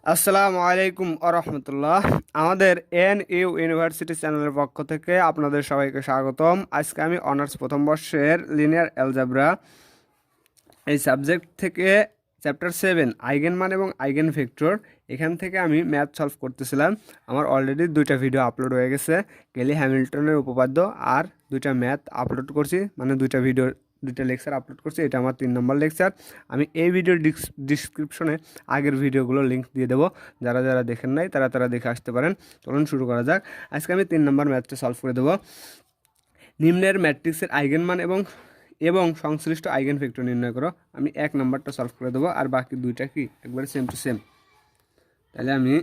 আসসালামু আলাইকুম আরহামতুল্লাহ। আমাদের ইউনিভার্সিটি চ্যানেলের পক্ষ থেকে আপনাদের সবাইকে স্বাগতম। আজকে আমি অনার্স প্রথম বর্ষের লিনিয়ার অ্যালজেব্রা এই সাবজেক্ট থেকে চ্যাপ্টার 7 আইগেনমান এবং আইগেন ভেক্টর এখান থেকে আমি ম্যাথ সলভ করতেছিলাম। আমার অলরেডি দুইটা ভিডিও আপলোড হয়ে গেছে, কেলি হ্যামিল্টনের উপপাদ্য আর দুইটা ম্যাথ আপলোড করছি, মানে দুইটা লেকচার আপলোড করছি। এটা আমার 3 নম্বর লেকচার। আমি এই ভিডিওর ডিসক্রিপশনে আগের ভিডিওগুলো লিঙ্ক দিয়ে দেবো, যারা যারা দেখেন নাই তারা দেখে আসতে পারেন। চলুন শুরু করা যাক। আজকে আমি 3 নম্বর ম্যাথটা সলভ করে দেবো। নিম্নের ম্যাট্রিক্সের আইগেনমান এবং এবং সংশ্লিষ্ট আইগেন ভেক্টর নির্ণয় করো। আমি 1 নম্বরটা সলভ করে দেবো, আর বাকি দুইটা কি একবারে সেম টু সেম। তাহলে আমি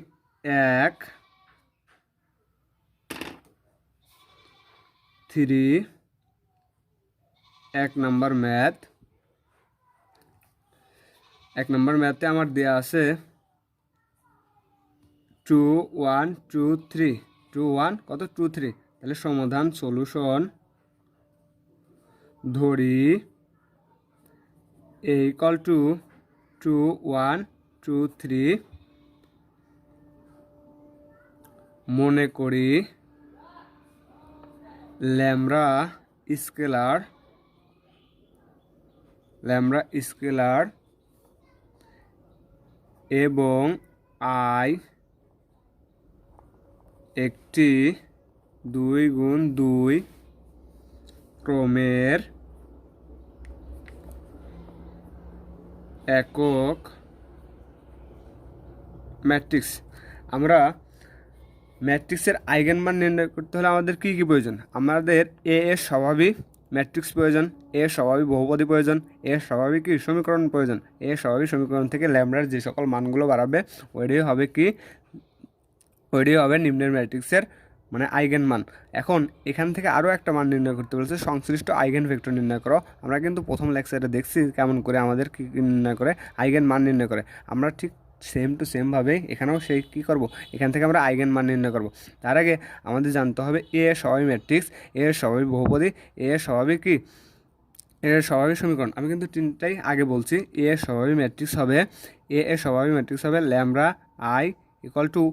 1 নম্বর ম্যাথ, 1 নম্বর ম্যাথে আমার দেয়া আছে 2 1 2 3, 2 1 কত 2 3। তাহলে সমাধান সলিউশন ধরি a ইকুয়াল টু 2 1 2 3, মনে করি ল্যামডা স্কেলার এবং আই একটি 2 × 2 ক্রমের একক ম্যাট্রিক্স। আমরা ম্যাট্রিক্সের আইগেনমান নির্ণয় করতে হলে আমাদের কী কী প্রয়োজন? আমাদের এর স্বাভাবিক ম্যাট্রিক্স প্রয়োজন, এর স্বাভাবিক বহুপদী প্রয়োজন, এর স্বাভাবিক কি সমীকরণ প্রয়োজন। এর স্বাভাবিক সমীকরণ থেকে ল্যামডার যে সকল মানগুলো বাড়াবে ওইটাই হবে নিম্নের ম্যাট্রিক্সের মানে আইগেন মান। এখন এখান থেকে আরও একটা মান নির্ণয় করতে বলেছে, সংশ্লিষ্ট আইগেন ভেক্টর নির্ণয় করো। আমরা কিন্তু প্রথম লেকচারে দেখছি কেমন করে আমাদের কী নির্ণয় করে, আইগেন মান নির্ণয় করে। আমরা ঠিক সেম টু সেমভাবে এখানেও সেই কী করব, এখান থেকে আমরা আইগেন মান নির্ণয় করব। তার আগে আমাদের জানতে হবে এর স্বাভাবিক ম্যাট্রিক্স, এর স্বাভাবিক বহুপদী, এর স্বাভাবিক কি, এর স্বাভাবিক সমীকরণ। আমি কিন্তু তিনটাই আগে বলছি। এর স্বাভাবিক ম্যাট্রিক্স হবে lambda I equal to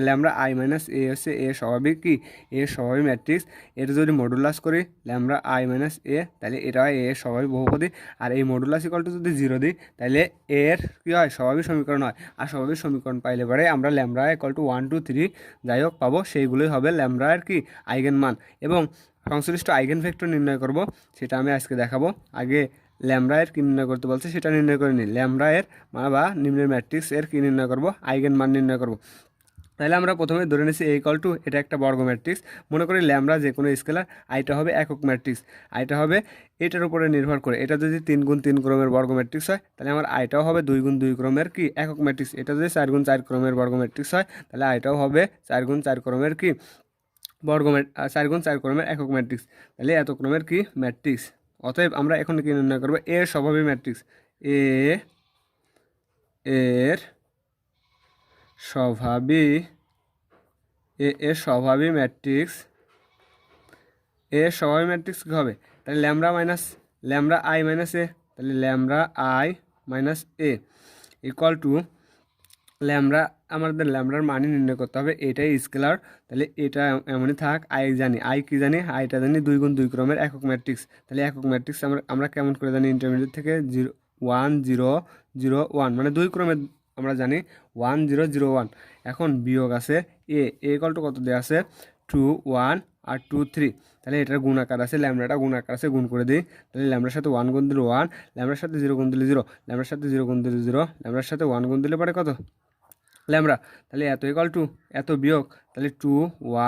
lambda I minus A হচ্ছে এর স্বাভাবিক কি, এর স্বাভাবিক ম্যাট্রিক্স। এটা যদি মডুলাস করি ল্যামডা আই মাইনাস এ, তাহলে এটা হয় এর স্বাভাবিক বহুপদী। আর এই মডুলাস ইকুয়াল টু যদি 0 দিই, তাহলে এর কী হয়, স্বাভাবিক সমীকরণ হয়। আর স্বাভাবিক সমীকরণ পাইলে পরে আমরা ল্যামডা ইকুয়াল টু 1 2 3 যাই হোক পাবো, সেইগুলোই হবে ল্যামডার কি আইগেন মান। এবং সংশ্লিষ্ট আইগেন ভেক্টর নির্ণয় করব, সেটা আমি আজকে দেখাবো। আগে ল্যামডা এর কী নির্ণয় করতে বলছে সেটা নির্ণয় করে নিই। ল্যামডা এর বা নিম্নের ম্যাট্রিক্স এর কী নির্ণয় করব, আইগেন মান নির্ণয় করব। তাহলে আমরা প্রথমে ধরে নিচ্ছি এ ইকুয়াল টু, এটা একটা বর্গ ম্যাট্রিক্স। মনে করি ল্যামডা যে কোনো স্কেলার, আইটা হবে একক ম্যাট্রিক্স। আইটা হবে এটার উপরে নির্ভর করে। এটা যদি 3 × 3 ক্রমের বর্গ ম্যাট্রিক্স হয়, তাহলে আমার আইটাও হবে 2 × 2 ক্রমের কি একক ম্যাট্রিক্স। এটা যদি 4 × 4 ক্রমের বর্গ ম্যাট্রিক্স হয়, তাহলে আইটাও হবে 4 × 4 ক্রমের কি 4 × 4 ক্রমের একক ম্যাট্রিক্স। তাহলে এত ক্রমের কি ম্যাট্রিক্স। অতএব আমরা এখন কি নির্ণয় করবো, এর স্বাভাবিক ম্যাট্রিক্স। এর স্বাভাবিক ম্যাট্রিক্স, এর স্বাভাবিক ম্যাট্রিক্স কী হবে, তাহলে ল্যামডা আই মাইনাস এ, তাহলে lambda I minus A equal to lambda, আমাদের ল্যামডার মানই নির্ণয় করতে হবে। এটাই স্কেলার, তাহলে এটা এমনই থাক। আই জানি, আই কি জানি, আইটা জানি 2 × 2 ক্রমের একক ম্যাট্রিক্স। তাহলে একক ম্যাট্রিক্স আমরা কেমন করে জানি, ইন্টারমিডিয়েট থেকে 0 1 0 0 1, মানে 2 ক্রমের আমরা জানি 1 0 0 1। এখন বিয়োগ আছে ইকুয়াল টু কত দেওয়া আছে 2 1 আর 2 3। তাহলে এটার গুণাকার আছে, ল্যামডাটা গুণাকার আছে, গুণ করে দিই। তাহলে ল্যামডার সাথে 1 গুণ দিলে 1, ল্যামডার সাথে 0 গুণ দিলে 0, ল্যামডার সাথে 0 গুণ দিলে 0, ল্যামডার সাথে 1 গুণ দিলে পরে কত ল্যামডা। তাহলে এত ইকুয়াল টু এত বিয়োগ, তাহলে 2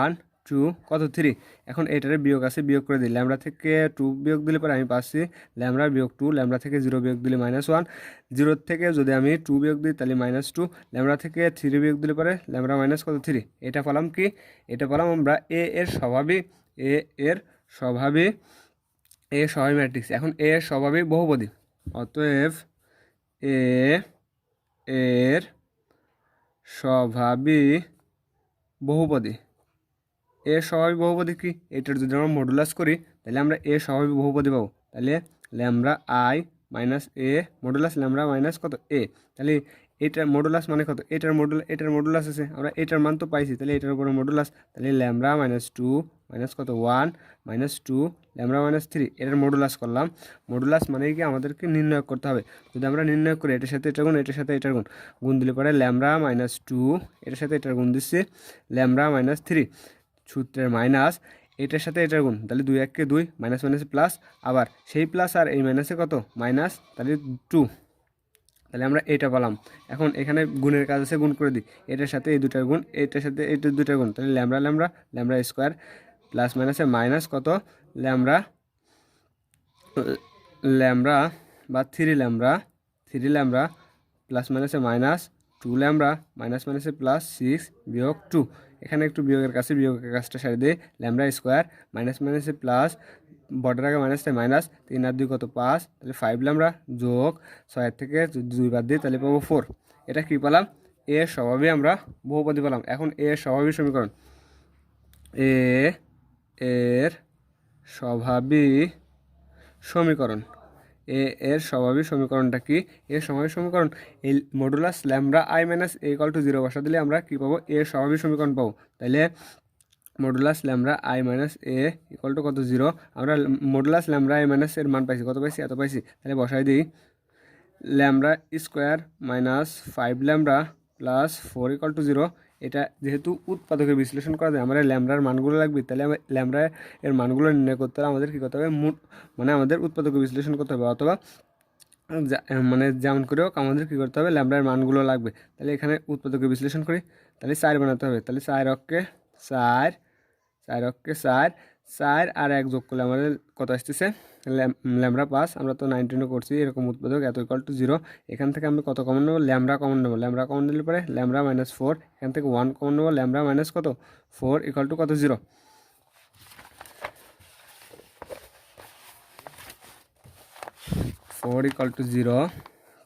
1 2 কত 3। এখন এটারে বিয়োগ আছে, বিয়োগ করে দিই। ল্যামডা থেকে 2 বিয়োগ দিলে পরে আমি পাচ্ছি ল্যামডা বিয়োগ 2, ল্যামডা থেকে 0 বিয়োগ দিলে -1, 0 থেকে যদি আমি 2 বিয়োগ দিই তাহলে -2, ল্যামডা থেকে 3 বিয়োগ দিলে পরে ল্যামডা মাইনাস কত 3। এটা পেলাম কি, এটা পেলাম আমরা এর স্বাভাবিক ম্যাট্রিক্স। এখন এর স্বাভাবিক বহুপদী, অতএব এর স্বাভাবিক বহুপদী। এর স্বাভাবিক বহুপদী কি, এটার যদি আমরা মডুলাস করি তাহলে আমরা এর স্বাভাবিক বহুপদী পাবো। তাহলে lambda I minus A modulus lambda minus কত এ। তাহলে এটার মডুলাস মানে কত, এটার মডুলাস আছে, আমরা এটার মান তো পাইছি, তাহলে এটার উপরে মডুলাস, তাহলে ল্যামডা মাইনাস 2 মাইনাস কত 1 মাইনাস 2 ল্যামডা মাইনাস 3 এটার মডুলাস করলাম। মডুলাস মানে কি আমাদেরকে নির্ণয় করতে হবে। যদি আমরা নির্ণয় করি এটার সাথে এটার গুণ, এটার সাথে এটার গুণ, গুণ দিলে পরে ল্যামডা মাইনাস 2 এটার সাথে এটার গুণ দিচ্ছে ল্যামডা মাইনাস 3 সূত্রের মাইনাস এটার সাথে এটার গুণ, তাহলে 2 1 2 মাইনাস মাইনাস প্লাস, আবার সেই প্লাস আর এই মাইনাসে কত মাইনাস, তাহলে 2, তাহলে আমরা এটা পেলাম। এখন এখানে গুণের কাজ আছে, গুণ করে দিই এটার সাথে এই দুটার গুণ, এটার সাথে এটার দুটার গুণ, তাহলে lambda lambda lambda square plus মাইনাসে মাইনাস কত ল্যামডা ল্যামডা বা 3 ল্যামডা প্লাস মাইনাসে মাইনাস 2 ল্যামডা মাইনাস মাইনাসে প্লাস 6 বিয়োগ 2, এখানে একটু বিয়োগের কাজটা সারি দিয়ে ল্যামডা স্কোয়ার মাইনাস মাইনাসে প্লাস, বর্ডার আগে মাইনাস তাই মাইনাস, 3 আর 2 কত 5, তাহলে 5 ল্যামডা যোগ 6 থেকে 2 বাদ দিই তাহলে পাবো 4। এটা কী পেলাম, এ এর স্বভাবে আমরা বহুপদী পেলাম। এখন এ এর স্বভাবী সমীকরণ, এ এর স্বভাবী সমীকরণ, এর স্বভাবী সমীকরণটা কি, এর স্বভাবী সমীকরণ এই modulus lambda I minus A equal to 0 বসা দিলে আমরা কী পাবো, এর স্বভাবী সমীকরণ পাবো। তাহলে modulus lambda I minus A equal to কত 0, আমরা মডুলাস ল্যামডা আই মাইনাস এর মান পাইছি, কত পাইছি এত পাইছি, তাহলে বসাই দিই lambda square minus 5 lambda plus 4 equal to 0। এটা যেহেতু উৎপাদকের বিশ্লেষণ করা যায়, আমরা ল্যামডার মানগুলো লাগবে, তাহলে ল্যামডা এর মানগুলো নির্ণয় করতে হলে আমাদের কী করতে হবে, মানে আমাদের উৎপাদকের বিশ্লেষণ করতে হবে, অথবা মানে যেমন করেও আমাদের কী করতে হবে, ল্যামডার মানগুলো লাগবে। তাহলে এখানে উৎপাদকের বিশ্লেষণ করি, তাহলে 4 বানাতে হবে, তাহলে 4 অক্ষে 4 4 অক্ষে 4 4 আর 1 যোগ করলে আমাদের কত আসতেছে ল্যামডা 5। আমরা তো 19 করছি এরকম উৎপাদক এত ইকুয়াল টু 0। এখান থেকে আমি কত কমন নেবো, ল্যামডা কমন নেবো, ল্যামডা কমন নিলে পরে ল্যামডা মাইনাস 4, এখান থেকে 1 কমন নেবো, ল্যামডা মাইনাস কত 4 ইকুয়াল টু কত 0। 4 ইকুয়াল টু 0,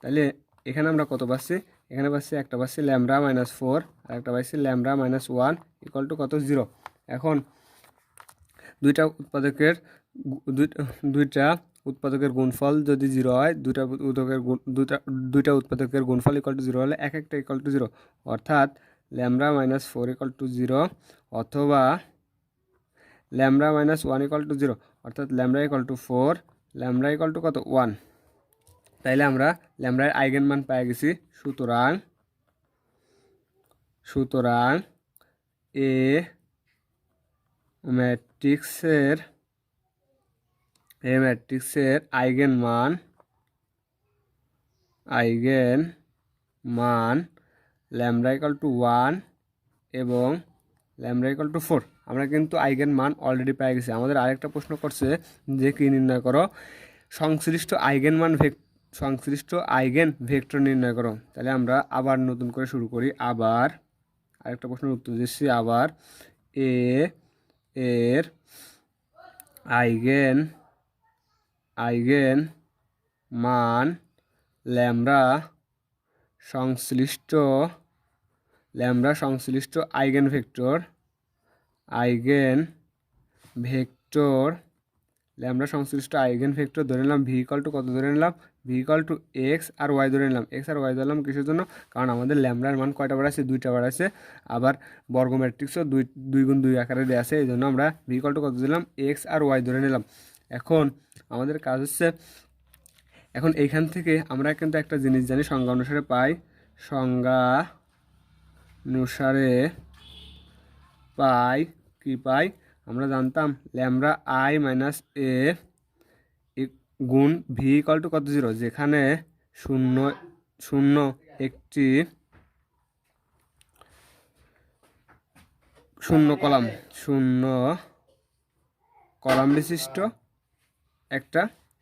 তাহলে এখানে আমরা কত পাচ্ছি, এখানে পাচ্ছি একটা পাচ্ছি ল্যামডা মাইনাস 4 আর একটা পাচ্ছি ল্যামডা মাইনাস 1 ইকুয়াল টু কত 0। এখন দুইটা উৎপাদকের গুণফল যদি 0 হয়, দুইটা উৎপাদকের গুণফল ইকুয়াল টু 0 হলে এক একটা ইকুয়াল টু 0, অর্থাৎ ল্যামডা মাইনাস 4 ইকুয়াল টু 0 অথবা ল্যামডা মাইনাস 1 ইকুয়াল টু 0, অর্থাৎ lambda equal to 4 lambda equal to কত 1। তাইলে আমরা ল্যামডার আইগেন মান পেয়ে গেছি। সুতরাং এ ম্যাট্রিক্সের আইগেন মান ল্যামডা ইকুয়াল টু 1 এবং ল্যামডা ইকুয়াল টু 4। আমরা কিন্তু আইগেন মান অলরেডি পেয়ে গেছি। আমাদের আরেকটা প্রশ্ন করছে যে কি নির্ণয় করো, সংশ্লিষ্ট আইগেন ভেক্টর নির্ণয় করো। তাহলে আমরা আবার নতুন করে শুরু করি, আবার আরেকটা প্রশ্নের উত্তর দিচ্ছি। আবার এ এর আইগেন মান ল্যামডা সংশ্লিষ্ট আইগেন ভেক্টর ল্যামডা সংশ্লিষ্ট আইগেন ভেক্টর ধরে নিলাম ভি ইকুয়াল টু কত ধরে নিলাম, ভি ইকুয়াল টু এক্স আর ওয়াই ধরে নিলাম। এক্স আর ওয়াই ধরলাম কিসের জন্য, কারণ আমাদের ল্যামডার মান কয়টা বাড়াচ্ছে, 2টা বাড়াচ্ছে, আবার বর্গ ম্যাট্রিক্সও 2 গুণ 2 আকারে দেওয়া আছে, এই জন্য আমরা ভি ইকুয়াল টু কত দিলাম, এক্স আর ওয়াই ধরে নিলাম। এখন আমাদের কাজ হচ্ছে, এখন এইখান থেকে আমরা কিন্তু একটা জিনিস জানি, সংজ্ঞা অনুসারে পাই আমরা জানতাম ল্যামডা আই মাইনাস এ গুণ ভি ইকুয়াল টু কত 0, যেখানে শূন্য একটি শূন্য কলাম বিশিষ্ট একটা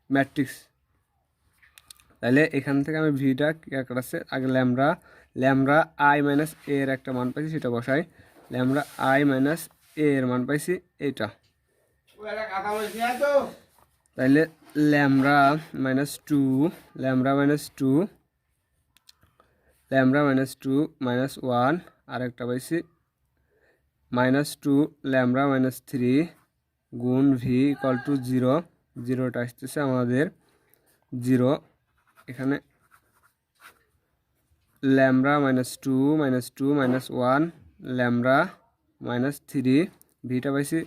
ম্যাট্রিক্স। তাহলে এখান থেকে আমি ভিটা কাটাচ্ছে, আগে ল্যামডা আই মাইনাস এ এর একটা মান পাইছি, সেটা বসাই। ল্যামডা আই মাইনাস এ এর মান পাইছি এইটা, তাইলে ল্যামডা মাইনাস 2 মাইনাস 1 আর একটা পাইছি মাইনাস 2 ল্যামডা মাইনাস 3 গুণ ভি ইকুয়াল টু 0। 0টা আসতেছে আমাদের 0, এখানে ল্যামডা -2 -2 -1 ল্যামডা -3 ভিটা পাইছি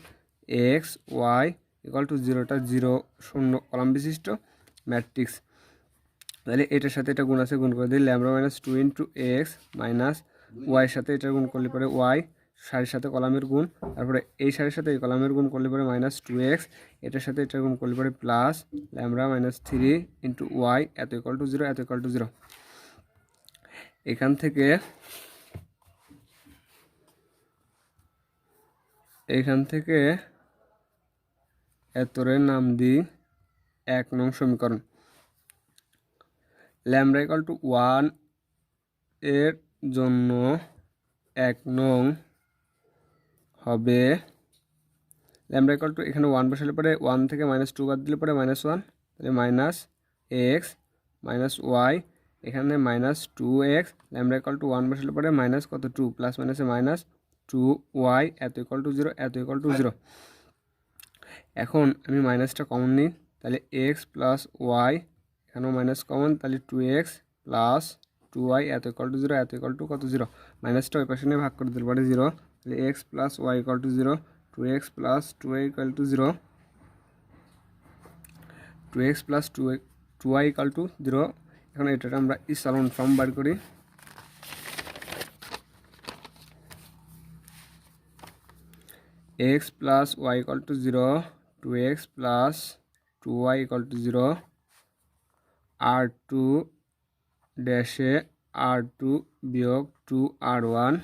এক্স ওয়াই ইকুয়াল টু 0টা 0 শূন্য কলাম বিশিষ্ট ম্যাট্রিক্স। তাহলে এটার সাথে এটা গুণ আছে, গুণ করে দিই ল্যামডা -2 ইন্টু এক্স মাইনাস ওয়াইয়ের সাথে এটা গুণ করলে পরে ওয়াই, সারির সাথে কলামের গুণ, তারপরে এই সারির সাথে এই কলামের গুণ করলে পরে -2x, এটার সাথে এটা গুণ করলে পরে প্লাস ল্যামডা -3 ইন্টু ওয়াই এত ইকুয়াল টু 0 এত ইকুয়াল টু 0। এখান থেকে এতরের নাম দিই 1 নং সমীকরণ। ল্যামডা ইকুয়াল টু 1 এর জন্য 1 নং হবে ল্যামডা ইকুয়াল টু, এখানে 1 বসালে পরে 1 থেকে -2 বাদ দিলে পরে -1, তাহলে -x -y, এখানে -2x, ল্যামডা ইকুয়াল টু 1 বসালে পরে মাইনাস কত 2 প্লাস মাইনাসে -2y এত ইকুয়াল টু 0 এত ইকুয়াল টু 0। এখন আমি মাইনাসটা কমন নিই, তাহলে x প্লাস ওয়াই, এখানেও মাইনাস কমন, তাহলে 2x প্লাস 2y এত ইকুয়াল টু 0 এত ইকুয়াল টু কত 0, মাইনাসটা ওই পাশে নিয়ে ভাগ করে দিলে পরে 0, তাহলে x plus y equal to 0, 2x plus 2y equal to 0, 2x plus 2y equal to 0। এখন এটা আমরা ইসালন ফর্ম বার করি। x plus y equal to 0, 2x plus 2y equal to 0, r2 ড্যাশে r2 বিয়োগ 2r1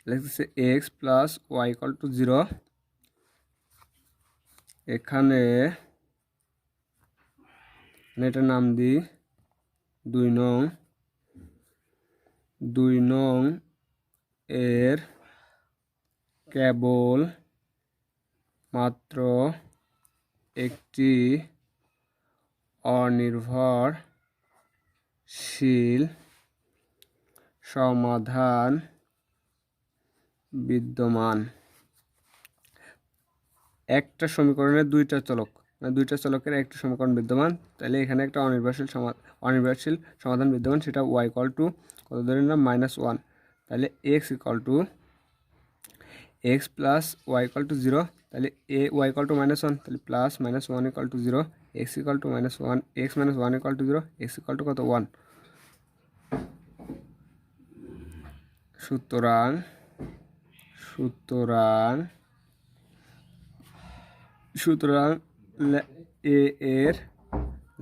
লিখতেছে x plus y equal to 0। এখানে এটার নাম দিই 2 নং এর কেবল মাত্র একটি অনির্ভরশীল সমাধান বিদ্যমান। একটা সমীকরণের দুইটা চলক, দুইটা চলকের একটা সমীকরণ বিদ্যমান, তাহলে এখানে একটা অনির্ভরশীল সমাধান বিদ্যমান, সেটা y ইকুয়াল টু কত ধরে নিলাম -1, তাহলে x equal to x plus y equal to 0, তাহলে y ইকুয়াল টু -1, তাহলে plus -1 equal to 0, x equal to -1, x - 1 equal to 0, x equal to কত 1। সুতরাং এ এর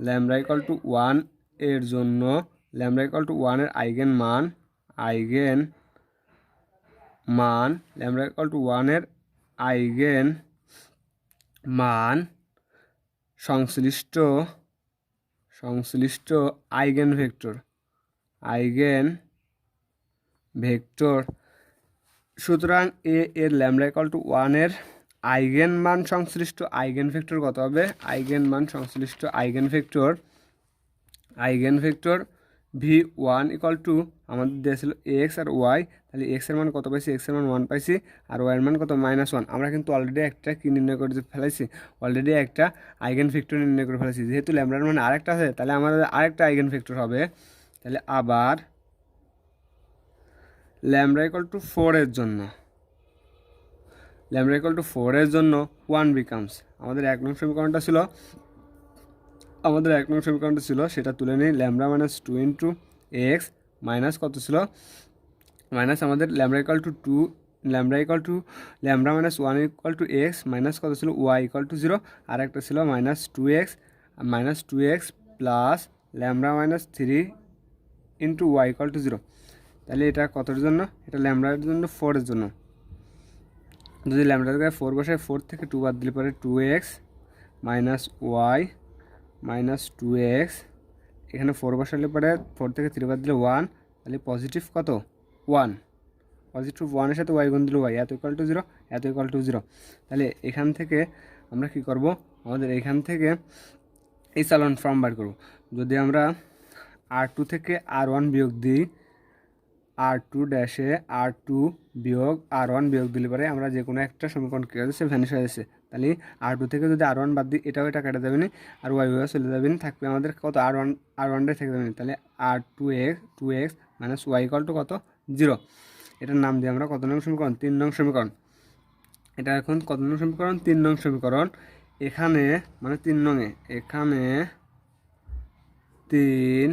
ল্যামডা ইকুয়াল টু 1 এর জন্য ল্যামডা ইকুয়াল টু 1 এর আইগেন মান ল্যামডা ইকুয়াল টু 1 এর আইগেন মান সংশ্লিষ্ট আইগেন ভেক্টর। সুতরাং এ এর ল্যামডা ইকুয়াল টু 1 এর আইগেন মান সংশ্লিষ্ট আইগেন ভেক্টর কত হবে? আইগেন মান সংশ্লিষ্ট eigen vector v1 equal to আমাদের দিয়েছিল এক্স আর ওয়াই, তাহলে এক্স এর মান কত পাইছি? এক্স এর মান 1 পাইছি, আর ওয়াই এর মান কত? -1। আমরা কিন্তু অলরেডি একটা কি নির্ণয় করে ফেলাইছি, অলরেডি একটা আইগেন ভেক্টর নির্ণয় করে ফেলেছি। যেহেতু ল্যামডার মান আরেকটা আছে, তাহলে আমাদের আরেকটা আইগেন ভেক্টর হবে। তাহলে আবার ল্যামডা ইকুয়াল টু 4 এর জন্য 1 বিকামস, আমাদের 1 নং সমীকরণটা ছিল, সেটা তুলে নিই। ল্যামডা -2 ইন্টু এক্স মাইনাস কত ছিল? মাইনাস আমাদের lambda equal to 2, lambda -1 equal to x minus কত ছিল? ওয়াই ইকুয়াল টু 0, আর একটা ছিল -2x plus lambda -3 into y equal to 0। তাহলে এটা কতর জন্য? এটা ল্যামডার জন্য 4 এর জন্য। যদি ল্যামডার জায়গায় 4 বসায়, 4 থেকে 2 বাদ দিলে পরে 2x minus Y minus 2x, এখানে 4 বসালে পরে 4 থেকে 3 বাদ দিলে 1, তাহলে পজিটিভ কত? 1, পজিটিভ 1 এর সাথে ওয়াই গুণ দিলে ওয়াই এত ইকুয়াল টু 0 এত ইকুয়াল টু 0। তাহলে এখান থেকে আমরা কি করব? আমাদের এখান থেকে এই চালন ফর্ম বার করব। যদি আমরা r2 থেকে r1 বিয়োগ দিই, r2 ড্যাশে r2 বিয়োগ r1 বিয়োগ দিলে পরে আমরা যে কোনো একটা সমীকরণ কী হয়েছে ভ্যানিশ হয়ে যাচ্ছে, তাহলে R2 থেকে যদি R1 বাদ দিই এটাও এটা কেটে যাবে না, আর ওয়াই চলে যাবে না, থাকবে আমাদের কত R1টাই থেকে যাবে না। তাহলে R2x minus Y equal to কত 0। এটার নাম দিয়ে আমরা কত নং সমীকরণ 3 নং সমীকরণ। এটা এখন কত নং সমীকরণ 3 নং সমীকরণ। এখানে মানে 3 নংয়ে এখানে 3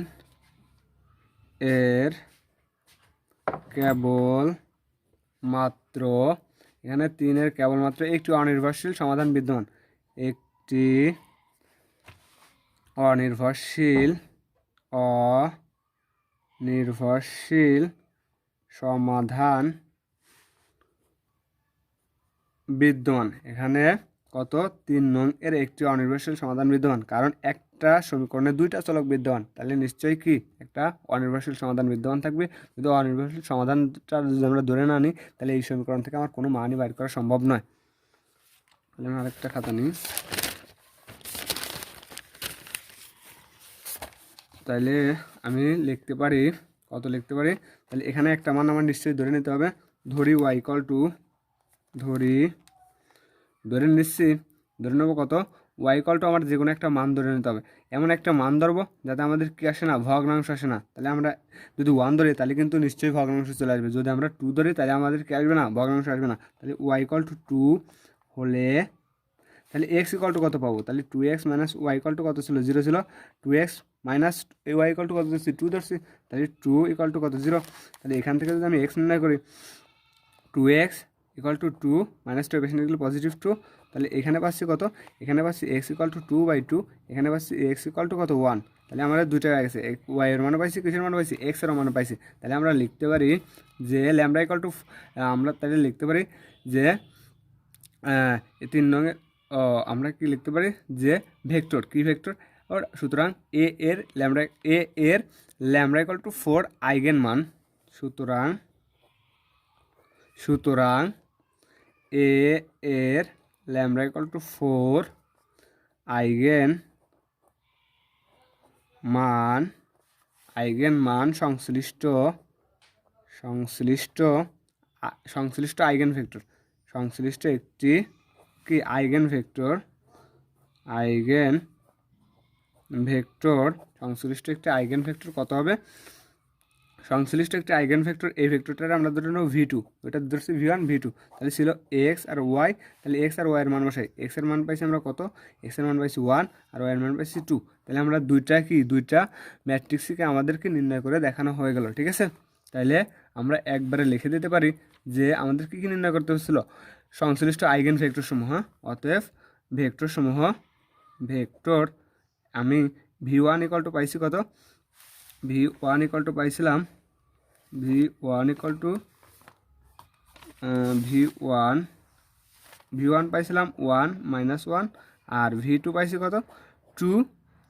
এর কেবল মাত্র এখানে 3 এর কেবলমাত্র একটি অনির্ভরশীল সমাধান বিদ্যমান, একটি অনির্ভরশীল সমাধান বিদ্যমান। এখানে কত 3 নং এর একটি অনির্ভরশীল সমাধান বিদ্যমান, কারণ একটা সমীকরণে দুইটা চলক বিদ্যমান, তাহলে নিশ্চয়ই কি একটা অনির্ভরশীল সমাধান বিদ্যমান থাকবে। যদি অনির্ভরশীল সমাধানটা যদি আমরা ধরে না নিই তাহলে এই সমীকরণ থেকে আমার কোনো মানই বাইর করা সম্ভব নয়। তাহলে আমি আরেকটা খাতা নিই। তাহলে আমি লিখতে পারি কত লিখতে পারি, তাহলে এখানে একটা মান আমার নিশ্চয়ই ধরে নিতে হবে। ধরি ওয়াই ইকুয়াল টু ধরে নিচ্ছি, ধরে নেবো কত ওয়াই ইকুয়াল টু আমার যে কোনো একটা মান ধরে নিতে হবে। এমন একটা মান ধরবো যাতে আমাদের কী আসে না, ভগ্নাংশ আসে না। তাহলে আমরা যদি 1 ধরি তাহলে কিন্তু নিশ্চয়ই ভগ্নাংশ চলে আসবে, যদি আমরা 2 ধরি তাহলে আমাদের কী আসবে না, ভগ্নাংশ আসবে না। তাহলে ওয়াই ইকুয়াল টু 2 হলে তাহলে এক্স ইকুয়াল টু কত পাবো, তাহলে 2x minus Y equal to কত ছিল 0 ছিল, 2x minus Y equal to কত ধরছি 2 ধরছি, তাহলে 2 ইকুয়াল টু কত 0। তাহলে এখান থেকে যদি আমি এক্স নির্ণয় করি 2x ইকুয়াল টু 2 মাইনাস 2 পেছনে গেলে পজিটিভ 2, তাহলে এখানে পাচ্ছি কত, এখানে পাচ্ছি এক্স ইকুয়াল টু 2/2, এখানে পাচ্ছি এক্স ইকুয়াল টু কত 1। তাহলে আমরা দুইটা গেছে, ওয়াই এর মানে পাইছি, কিসের মানে পাইছি, এক্স এর মানে পাইছি। তাহলে আমরা লিখতে পারি যে ল্যামডা ইকুয়াল টু আমরা তাহলে লিখতে পারি যে 3 নং আমরা কি লিখতে পারি যে ভেক্টর, কি ভেক্টর, সুতরাং এ এর ল্যামডা ইকুয়াল টু 4 আইগেন মান, সুতরাং এ এর ল্যামডা ইকুয়াল টু 4 আইগেন মান সংশ্লিষ্ট আইগেন ভেক্টর, সংশ্লিষ্ট একটি কি আইগেন ভেক্টর সংশ্লিষ্ট একটি আইগেন ভেক্টর কত হবে, সংশ্লিষ্ট একটি আইগেন ভেক্টর, এই ভেক্টরটার আমরা ধরে নেব v2, ওইটা ধরছি v1 v2। তাহলে ছিল এক্স আর ওয়াই, তাহলে এক্স আর ওয়াই এর মান বসাই, এক্স এর মান পাইছি আমরা কত, এক্স এর মান পাইছি 1 আর ওয়াই এর মান পাইছি 2। তাহলে আমরা দুইটা ম্যাট্রিক্সকে আমাদেরকে নির্ণয় করে দেখানো হয়ে গেল, ঠিক আছে। তাহলে আমরা একবারে লিখে দিতে পারি যে আমাদের কী নির্ণয় করতে হচ্ছিল, সংশ্লিষ্ট আইগেন ভেক্টর সমূহ। অতএব ভেক্টর আমি v1 ইকুয়াল টু পাইছি কত, v1 ইকুয়াল টু পাইছিলাম v1 পাইছিলাম 1 মাইনাস 1, আর v2 পাইছি কত 2,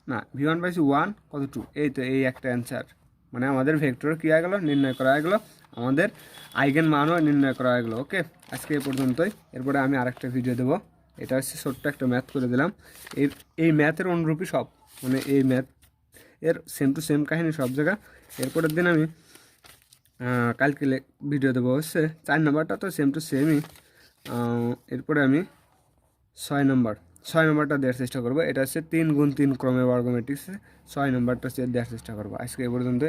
না v1 পাইছি 1 কত 2, এই তো এই একটা অ্যান্সার, মানে আমাদের ভেক্টর কী হয়ে গেল, নির্ণয় করা হয়ে গেল, আমাদের আইগেন মানও নির্ণয় করা হয়ে গেল। ওকে, আজকে এই পর্যন্তই। এরপরে আমি আরেকটা ভিডিও দেবো, এটা হচ্ছে ছোট্ট একটা ম্যাথ করে দিলাম, এই ম্যাথের অনুরূপই সব, মানে এই ম্যাথ এর সেম টু সেম কাহিনী সব জায়গা। এরপরের দিন আমি কালকে ভিডিও দেবো হচ্ছে 4 নম্বরটা তো সেম টু সেমই, এরপরে আমি 6 নম্বরটা দেওয়ার চেষ্টা করবো। এটা হচ্ছে 3 গুণ 3 ক্রমে বর্গ ম্যাট্রিক্সে 6 নম্বরটা দেওয়ার চেষ্টা করবো। আজকে এই পর্যন্ত।